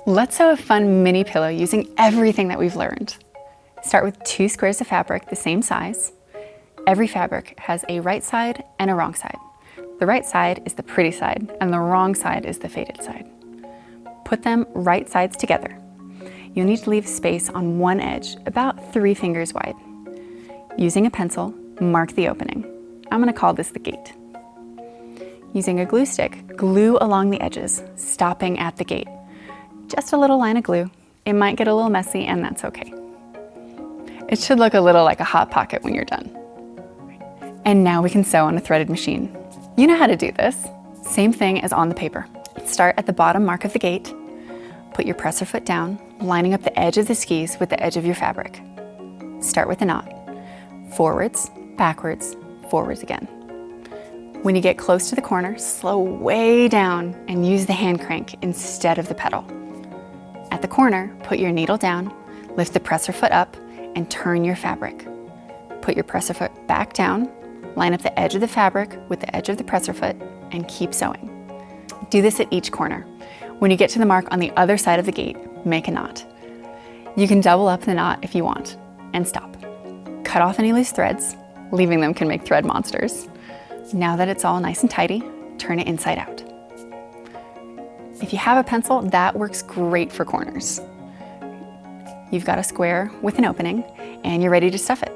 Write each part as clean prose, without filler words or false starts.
Let's sew a fun mini pillow using everything that we've learned. Start with 2 squares of fabric the same size. Every fabric has a right side and a wrong side. The right side is the pretty side and the wrong side is the faded side. Put them right sides together. You'll need to leave space on one edge, about 3 fingers wide. Using a pencil, mark the opening. I'm going to call this the gate. Using a glue stick, glue along the edges, stopping at the gate. Just a little line of glue. It might get a little messy, and that's okay. It should look a little like a hot pocket when you're done. And now we can sew on a threaded machine. You know how to do this. Same thing as on the paper. Start at the bottom mark of the gate. Put your presser foot down, lining up the edge of the skis with the edge of your fabric. Start with a knot. Forwards, backwards, forwards again. When you get close to the corner, slow way down and use the hand crank instead of the pedal. At the corner, put your needle down, lift the presser foot up, and turn your fabric. Put your presser foot back down, line up the edge of the fabric with the edge of the presser foot, and keep sewing. Do this at each corner. When you get to the mark on the other side of the gate, make a knot. You can double up the knot if you want, and stop. Cut off any loose threads. Leaving them can make thread monsters. Now that it's all nice and tidy, turn it inside out. If you have a pencil, that works great for corners. You've got a square with an opening, and you're ready to stuff it.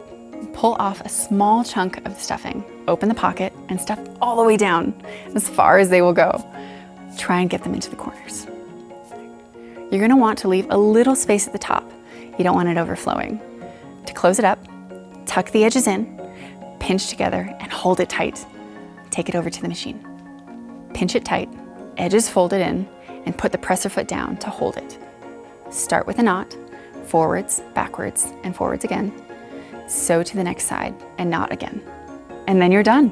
Pull off a small chunk of the stuffing, open the pocket, and stuff all the way down, as far as they will go. Try and get them into the corners. You're going to want to leave a little space at the top. You don't want it overflowing. To close it up, tuck the edges in, pinch together, and hold it tight. Take it over to the machine. Pinch it tight, edges folded in, and put the presser foot down to hold it. Start with a knot, forwards, backwards, and forwards again. Sew to the next side and knot again. And then you're done.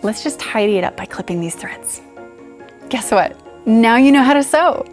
Let's just tidy it up by clipping these threads. Guess what? Now you know how to sew.